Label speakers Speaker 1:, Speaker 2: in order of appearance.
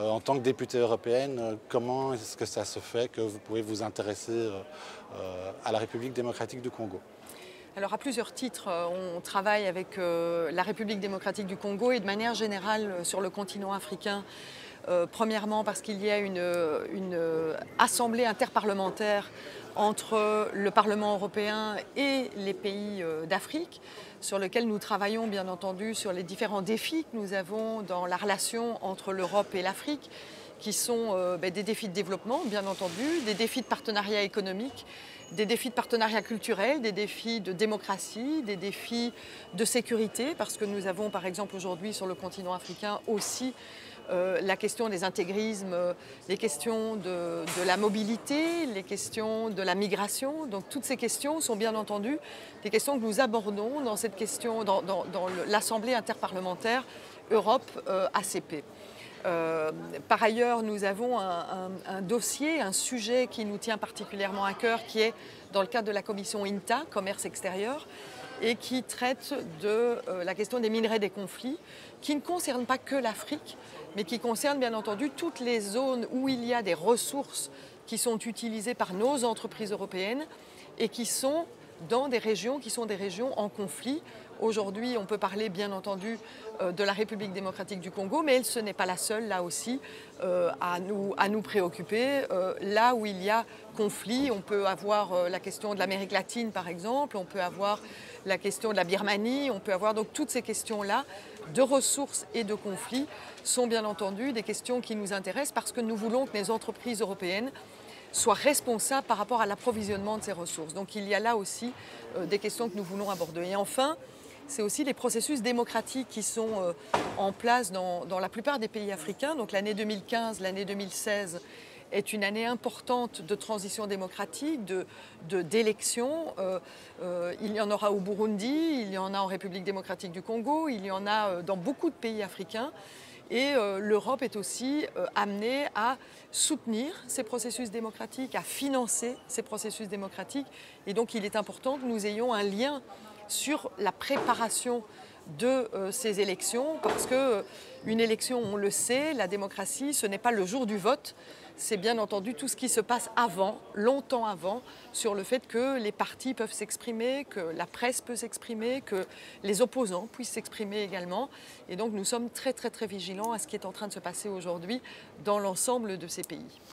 Speaker 1: En tant que députée européenne, comment est-ce que ça se fait que vous pouvez vous intéresser à la République démocratique du Congo?
Speaker 2: Alors à plusieurs titres, on travaille avec la République démocratique du Congo et de manière générale sur le continent africain. Premièrement parce qu'il y a une assemblée interparlementaire entre le Parlement européen et les pays d'Afrique, sur lequel nous travaillons bien entendu sur les différents défis que nous avons dans la relation entre l'Europe et l'Afrique, qui sont des défis de développement, bien entendu, des défis de partenariat économique, des défis de partenariat culturel, des défis de démocratie, des défis de sécurité, parce que nous avons par exemple aujourd'hui sur le continent africain aussi la question des intégrismes, les questions de la mobilité, les questions de la migration. Donc toutes ces questions sont bien entendu des questions que nous abordons dans cette question, dans l'Assemblée interparlementaire Europe-ACP. Par ailleurs, nous avons un dossier, un sujet qui nous tient particulièrement à cœur, qui est dans le cadre de la commission INTA, Commerce extérieur, et qui traite de la question des minerais des conflits, qui ne concerne pas que l'Afrique, mais qui concerne bien entendu toutes les zones où il y a des ressources qui sont utilisées par nos entreprises européennes et qui sont dans des régions qui sont des régions en conflit. Aujourd'hui, on peut parler bien entendu de la République démocratique du Congo, mais ce n'est pas la seule, là aussi, à nous préoccuper. Là où il y a conflit, on peut avoir la question de l'Amérique latine, par exemple, on peut avoir la question de la Birmanie, on peut avoir donc toutes ces questions-là de ressources et de conflits sont bien entendu des questions qui nous intéressent parce que nous voulons que les entreprises européennes soient responsables par rapport à l'approvisionnement de ces ressources. Donc il y a là aussi des questions que nous voulons aborder. Et enfin, c'est aussi les processus démocratiques qui sont en place dans la plupart des pays africains. Donc l'année 2015, l'année 2016 est une année importante de transition démocratique, d'élections. Il y en aura au Burundi, il y en a en République démocratique du Congo, il y en a dans beaucoup de pays africains. Et l'Europe est aussi amenée à soutenir ces processus démocratiques, à financer ces processus démocratiques. Et donc il est important que nous ayons un lien sur la préparation de ces élections, parce qu'une élection, on le sait, la démocratie, ce n'est pas le jour du vote, c'est bien entendu tout ce qui se passe avant, longtemps avant, sur le fait que les partis peuvent s'exprimer, que la presse peut s'exprimer, que les opposants puissent s'exprimer également. Et donc nous sommes très vigilants à ce qui est en train de se passer aujourd'hui dans l'ensemble de ces pays.